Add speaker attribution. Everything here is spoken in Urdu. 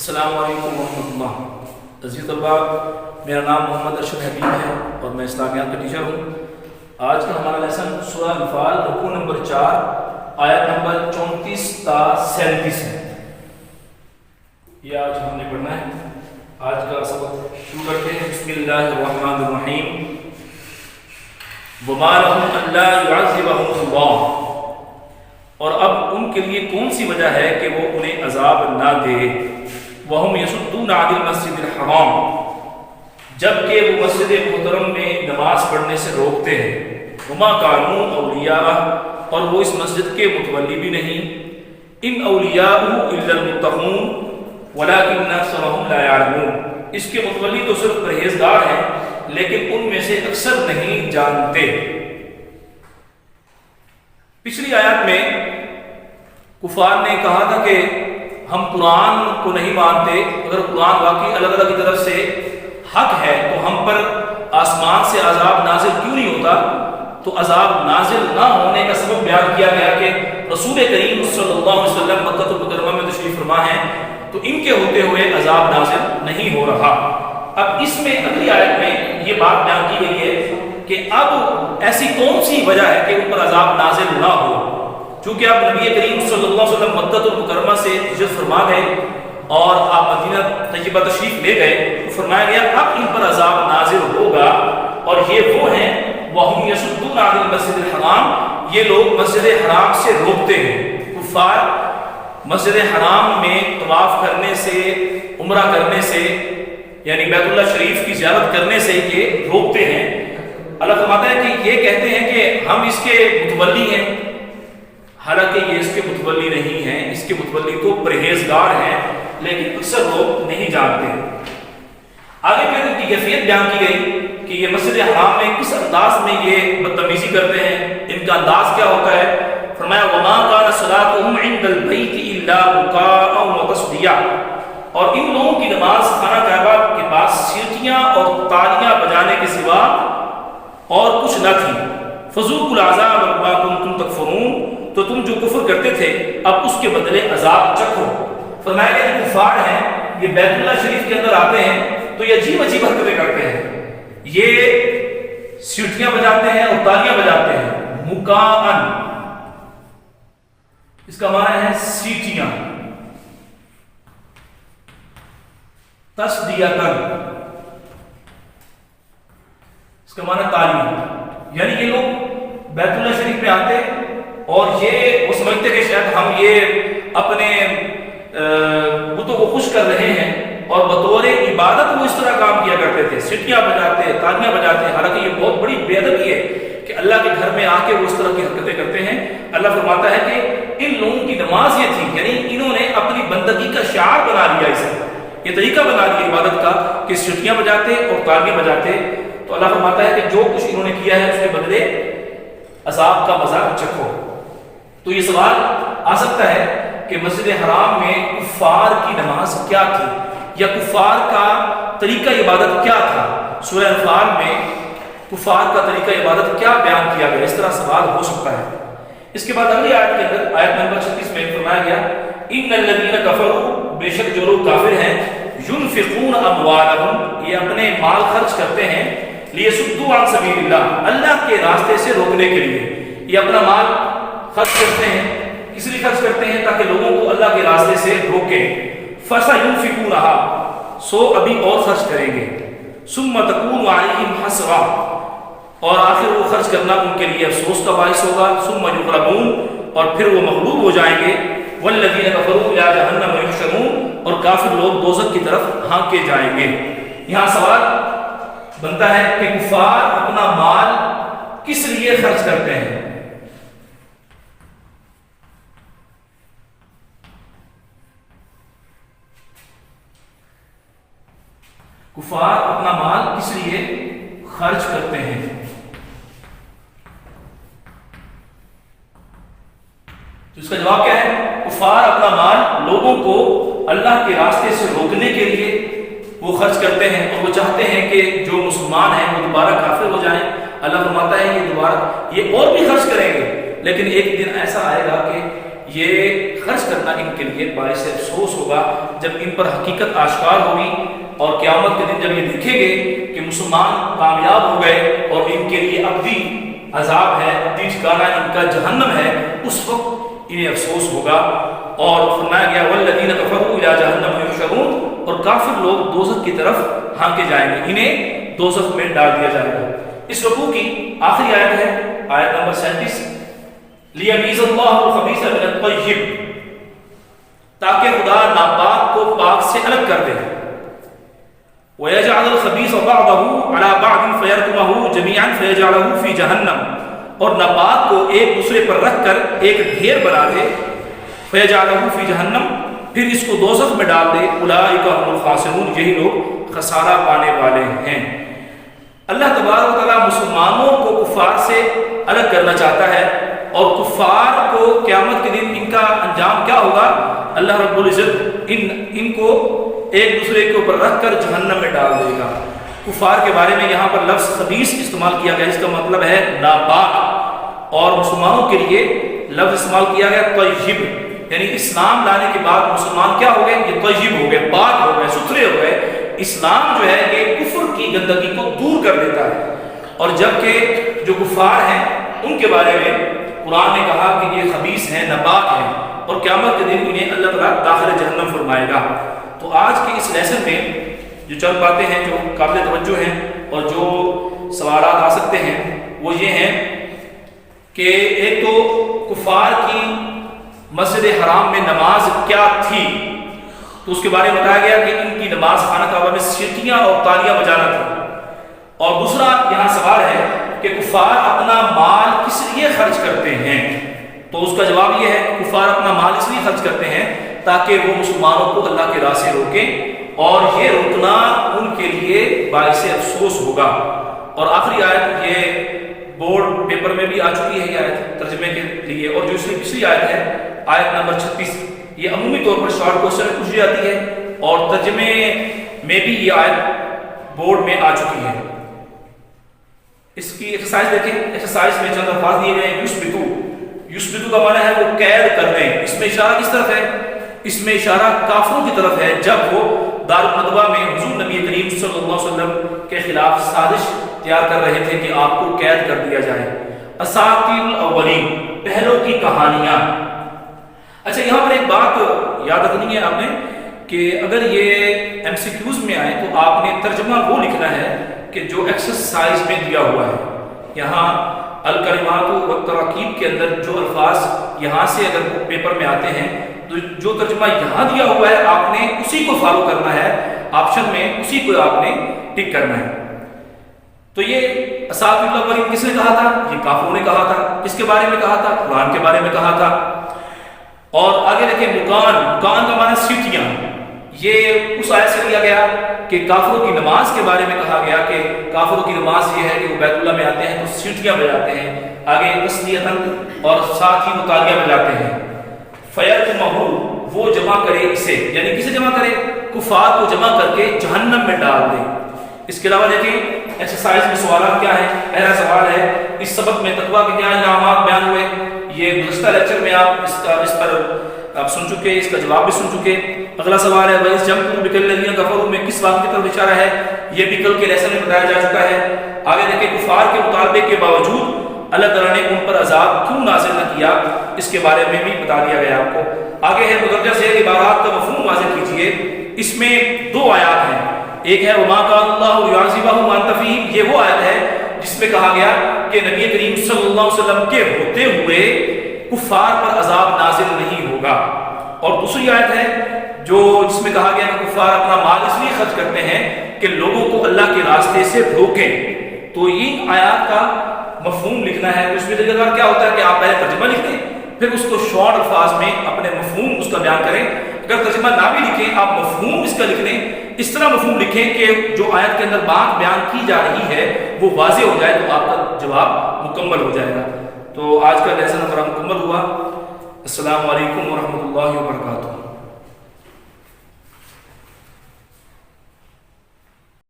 Speaker 1: السلام علیکم ورحمۃ اللہ۔ عزیز طلباء، میرا نام محمد ارشد حبیب ہے اور میں اسلامیات کا ٹیچر ہوں۔ آج کا ہمارا لیسن سورہ انفال رکوع نمبر 4 آیت نمبر 34 تا 37 ہے۔ یہ آج ہم نے پڑھنا ہے۔ آج کا سبق شروع کرتے ہیں۔ بسم اللہ الرحمن الرحیم۔ وَمَا لَهُمْ أَلَّا يُعَذِّبَهُمُ اللَّهُ، اور اب ان کے لیے کون سی وجہ ہے کہ وہ انہیں عذاب نہ دے۔ وَهُمْ يَصُدُّونَ عَنِ الْمَسْجِدِ الْحَرَامِ، جبکہ وہ مسجد محترم میں نماز پڑھنے سے روکتے ہیں۔ وَمَا كَانُوا أَوْلِيَاءَهُ، اور وہ اس مسجد کے متولی بھی نہیں۔ إِنْ أَوْلِيَاؤُهُ إِلَّا الْمُتَّقُونَ وَلَكِنَّ أَكْثَرَهُمْ لَا يَعْلَمُونَ، اس کے متولی تو صرف پرہیزگار ہیں لیکن ان میں سے اکثر نہیں جانتے۔ پچھلی آیات میں کفار نے کہا تھا کہ ہم قرآن کو نہیں مانتے، اگر قرآن واقعی اللہ تعالیٰ کی طرف سے حق ہے تو ہم پر آسمان سے عذاب نازل کیوں نہیں ہوتا؟ تو عذاب نازل نہ ہونے کا سبب بیان کیا گیا کہ رسول کریم صلی اللہ علیہ وسلم مکہ المکرمہ میں تشریف فرما ہیں تو ان کے ہوتے ہوئے عذاب نازل نہیں ہو رہا۔ اب اس میں اگلی آیت میں یہ بات بیان کی گئی ہے کہ اب ایسی کون سی وجہ ہے کہ ان پر عذاب نازل نہ ہو۔ چونکہ اب نبی کریم صلی اللہ علیہ وسلم مکہ المکرمہ سے ہجرت فرما گئے اور آپ مدینہ طیبہ تشریف لے گئے تو فرمایا گیا اب ان پر عذاب نازل ہوگا، اور یہ وہ ہیں وَهُمْ يَصُدُّونَ عَنِ الْمَسْجِدِ الْحَرَامِ، یہ لوگ مسجد حرام سے روکتے ہیں۔ کفار مسجد حرام میں طواف کرنے سے، عمرہ کرنے سے، یعنی بیت اللہ شریف کی زیارت کرنے سے یہ روکتے ہیں۔ اللہ فرماتا ہے کہ یہ کہتے ہیں کہ ہم اس کے متولی ہیں، حالانکہ یہ اس کے متولی نہیں ہیں، اس کے متولی تو پرہیزگار ہیں لیکن اکثر لوگ نہیں جانتے۔ آگے پھر ان کی کیفیت بیان کی گئی کہ یہ مسجد حرام میں کس انداز میں یہ بدتمیزی کرتے ہیں، ان کا انداز کیا ہوتا ہے۔ فرمایا وَمَا كَانَ صَلَاتُهُمْ عِندَ الْبَيْتِ إِلَّا بُكَاءً وَتَصْدِيَةً، اور ان لوگوں کی نماز خانہ کعبہ کے پاس سیٹیاں اور تالیاں بجانے کے سوا اور کچھ نہ تھی۔ فَذُوقُوا الْعَذَابَ بِمَا كُنتُمْ تَكْفُرُونَ، تو تم جو کفر کرتے تھے اب اس کے بدلے عذاب چکھو۔ فرمایا کہ جو کفار ہیں یہ بیت اللہ شریف کے اندر آتے ہیں تو یہ عجیب عجیب حرکتیں کرتے ہیں، یہ سیٹیاں بجاتے ہیں اور تالیاں بجاتے ہیں۔ مکاءن، اس کا معنی ہے سیٹیاں، تصدیتاً اس کا معنی تالیاں، یعنی یہ لوگ بیت اللہ شریف میں آتے اور یہ وہ سمجھتے کہ شاید ہم یہ اپنے بتوں کو خوش کر رہے ہیں، اور بطور عبادت وہ اس طرح کام کیا کرتے تھے، سیٹیاں بجاتے، تالیاں بجاتے، حالانکہ یہ بہت بڑی بے ادبی ہے کہ اللہ کے گھر میں آ کے وہ اس طرح کی حرکتیں کرتے ہیں۔ اللہ فرماتا ہے کہ ان لوگوں کی نماز یہ تھی، یعنی انہوں نے اپنی بندگی کا شعار بنا لیا، اسے یہ طریقہ بنا لیا عبادت کا کہ سیٹیاں بجاتے اور تالیاں بجاتے۔ تو اللہ فرماتا ہے کہ جو کچھ انہوں نے کیا ہے اس کے بدلے عذاب کا مذاق چکھو۔ تو یہ سوال آ سکتا ہے کہ مسجد حرام میں کفار کی نماز کیا تھی، یا کفار کا طریقہ عبادت کیا تھا۔ سورہ انفال میں کفار کا طریقہ عبادت کیا بیان کیا گیا، اس طرح سوال ہو سکتا ہے۔ اس کے بعد اگلی آیت کے اندر آیت نمبر 36 میں فرمایا گیا ان الذین کفروا، بے شک جو لوگ کافر ہیں، ينفقون اموالهم، یہ اپنے مال خرچ کرتے ہیں، لیصدوا عن سبیل اللہ، اللہ کے راستے سے روکنے کے لیے، یہ اپنا مال خرچ کرتے ہیں، اس لیے خرچ کرتے ہیں تاکہ لوگوں کو اللہ کے راستے سے روکیں۔ فَسَيُنْفِقُونَهَا، سو ابھی اور خرچ کریں گے۔ ثُمَّ تَكُونُ عَلَيْهِمْ حَسْرَةً، اور آخر وہ خرچ کرنا ان کے لیے افسوس کا باعث ہوگا۔ ثُمَّ يُغْلَبُونَ، اور پھر وہ مغلوب ہو جائیں گے۔ وَالَّذِينَ كَفَرُوا إِلَىٰ جَهَنَّمَ يُحْشَرُونَ، اور کافر لوگ دوزخ کی طرف ہانکے جائیں گے۔ یہاں سوال بنتا ہے کہ کفار اپنا مال کس لیے خرچ کرتے ہیں؟ کفار اپنا مال کس لیے خرچ کرتے ہیں؟ تو اس کا جواب کیا ہے؟ کفار اپنا مال لوگوں کو اللہ کے راستے سے روکنے کے لیے وہ خرچ کرتے ہیں، اور وہ چاہتے ہیں کہ جو مسلمان ہیں وہ دوبارہ کافر ہو جائیں۔ اللہ فرماتا ہے یہ دوبارہ یہ اور بھی خرچ کریں گے، لیکن ایک دن ایسا آئے گا کہ یہ خرچ کرنا ان کے لیے باعث افسوس ہوگا جب ان پر حقیقت آشکار ہوگی، اور قیامت کے دن جب یہ دیکھیں گے کہ مسلمان کامیاب ہو گئے اور ان کے لیے ابدی عذاب ہے، ابدی ٹھکانہ ان کا جہنم ہے، اس وقت انہیں افسوس ہوگا۔ اور فرمایا گیا والذین کفروا الی جہنم یحشرون، اور کافر لوگ دوزخ کی طرف ہانکے جائیں گے، انہیں دوزخ میں ڈال دیا جائے گا۔ اس رکوع کی آخری آیت ہے آیت نمبر 37، لیمیز اللہ الخبیث من الطیب، تاکہ خدا ناپاک کو پاک سے الگ کر دے، وَيَجْعَلَ الْخَبِيثَ بَعْضَهُ عَلَى بَعْضٍ فَيَرْكُمَهُ جَمِيعًا فَيَجْعَلَهُ فِي جَهَنَّمَ، اور ناپاک کو ایک دوسرے پر رکھ کر ایک ڈھیر بنا دے، فَيَجْعَلَهُ فِي جَهَنَّمَ، پھر اس کو دوزخ میں ڈال دے، اولئک هم الخاسرون، یہی لوگ خسارہ پانے والے ہیں۔ اللہ تبارک و تعالیٰ مسلمانوں کو کفار سے الگ کرنا چاہتا ہے، اور کفار کو قیامت کے دن ان کا انجام کیا ہوگا؟ اللہ رب العزت ان کو ایک دوسرے کے اوپر رکھ کر جہنم میں ڈال دے گا۔ کفار کے بارے میں یہاں پر لفظ خبیث استعمال کیا گیا، اس کا مطلب ہے ناپاک، اور مسلمانوں کے لیے لفظ استعمال کیا گیا طیب، یعنی اسلام لانے کے بعد مسلمان کیا ہو گئے؟ یہ طیب ہو گئے، پاک ہو گئے، ستھرے ہو گئے۔ اسلام جو ہے یہ کفر کی گندگی کو دور کر دیتا ہے، اور جبکہ جو کفار ہیں ان کے بارے میں قرآن نے کہا کہ یہ خبیث ہیں، ناپاک ہیں، اور قیامت کے دن انہیں اللہ تعالیٰ داخل جہنم فرمائے گا۔ تو آج کے اس لیسن میں جو چند باتیں ہیں جو قابل توجہ ہیں اور جو سوالات آ سکتے ہیں وہ یہ ہیں کہ ایک تو کفار کی مسجد حرام میں نماز کیا تھی، تو اس کے بارے میں بتایا گیا کہ ان کی نماز خانہ کعبہ میں سیٹیاں اور تالیاں بجانا تھا۔ اور دوسرا یہاں سوال ہے کہ کفار اپنا مال کس لیے خرچ کرتے ہیں، تو اس کا جواب یہ ہے کہ کفار اپنا مال اس لیے خرچ کرتے ہیں تاکہ وہ مسلمانوں کو اللہ کے راہ سے روکیں، اور یہ روکنا ان کے لیے باعث افسوس ہوگا۔ اور آخری آیت یہ بورڈ پیپر میں بھی آ چکی ہے یہ آیت ترجمے کے لیے، اور جو اس کی پچھلی آیت ہے آیت نمبر 36، یہ عمومی طور پر شارٹ کوشچن میں پوچھی جاتی ہے، اور ترجمے میں بھی یہ آیت بورڈ میں آ چکی ہے۔ اس کی ایکسرسائز دیکھیں، ایکسرسائز میں چند الفاظ دیے گئے ہیں۔ یثبتو کا معنی ہے وہ قید کر دیں، اس میں اشارہ کس طرف ہے؟ اس میں اشارہ کافروں کی طرف ہے جب وہ دارالندوہ میں حضور نبی کریم صلی اللہ علیہ وسلم کے خلاف سازش تیار کر رہے تھے کہ آپ کو قید کر دیا جائے۔ اساطیر الاولین، پہلوں کی کہانیاں۔ اچھا یہاں پر ایک بات یاد رکھنی ہے آپ نے کہ اگر یہ ایم سی کیوز میں آئے تو آپ نے ترجمہ وہ لکھنا ہے کہ جو ایکسرسائز میں دیا ہوا ہے۔ یہاں الکلمات و تراکیب کے اندر جو الفاظ یہاں سے اگر پیپر میں آتے ہیں تو جو ترجمہ یہاں دیا ہوا ہے آپ نے اسی کو فالو کرنا ہے، آپشن میں اسی کو آپ نے ٹک کرنا ہے۔ تو یہ اساطیر الاولین کس نے کہا تھا؟ یہ کافروں نے کہا تھا۔ اس کے بارے میں کہا تھا، قرآن کے بارے میں کہا تھا۔ اور آگے دیکھیں مکان کا معنی سیٹیاں، یہ اس آیت سے لیا گیا کہ کافروں کی نماز کے بارے میں کہا گیا کہ کافروں کی نماز یہ ہے کہ وہ بیت اللہ میں آتے ہیں تو سیٹیاں بجاتے ہیں، آگے تسلیتاً، اور ساتھ ہی وہ تالیاں بجاتے ہیں۔ فَيَرْكُمَهُ، وہ جمع کرے اسے، یعنی کسے جمع کرے؟ کفار کو جمع کر کے جہنم میں ڈال دے۔ اس کے علاوہ دیکھیں ایکسرسائز میں سوالات کیا ہیں۔ پہلا سوال ہے اس سبق میں تقویٰ کے کیا انعامات بیان ہوئے؟ یہ گزشتہ لیکچر میں آپ اس پر آپ سن چکے، اس کا جواب بھی سن چکے۔ اگلا سوال ہے وَإِذْ جَمْتُمْ بِكَ الَّذِينَ كَفَرُوا میں کس بات کی طرف اشارہ ہے؟ یہ بھی کل کے لیسن میں بتایا جا چکا ہے۔ آگے دیکھیں کفار کے مطالبے کے باوجود اللہ تعالیٰ نے ان پر عذاب کیوں نازل نہ کیا، اس کے بارے میں بھی بتا دیا گیا آپ کو۔ آگے ہے مدرجہ ذیل عبارات کا مفہوم واضح کیجیے۔ اس میں دو آیات ہیں، ایک ہے وَمَا كَانَ اللَّهُ لِيُعَذِّبَهُمْ وَأَنْتَ فِيهِمْ، یہ وہ آیت ہے جس میں کہا گیا کہ نبی کریم صلی اللہ علیہ وسلم کے ہوتے ہوئے کفار پر عذاب نازل نہیں ہوگا۔ اور دوسری آیت ہے جو جس میں کہا گیا کہ کفار اپنا مال اس لیے خرچ کرتے ہیں کہ لوگوں کو اللہ کے راستے سے روکیں۔ تو ان آیات کا مفہوم لکھنا ہے۔ اس میں طریقہ کیا ہوتا ہے کہ آپ پہلے ترجمہ لکھ دیں، پھر اس کو شارٹ الفاظ میں اپنے مفہوم اس کا بیان کریں۔ اگر ترجمہ نہ بھی لکھیں آپ مفہوم اس کا لکھ لیں، اس طرح مفہوم لکھیں کہ جو آیت کے اندر بات بیان کی جا رہی ہے وہ واضح ہو جائے تو آپ کا جواب مکمل ہو جائے گا۔ تو آج کا لیسن ہمارا مکمل ہوا۔ السلام علیکم ورحمۃ اللہ وبرکاتہ۔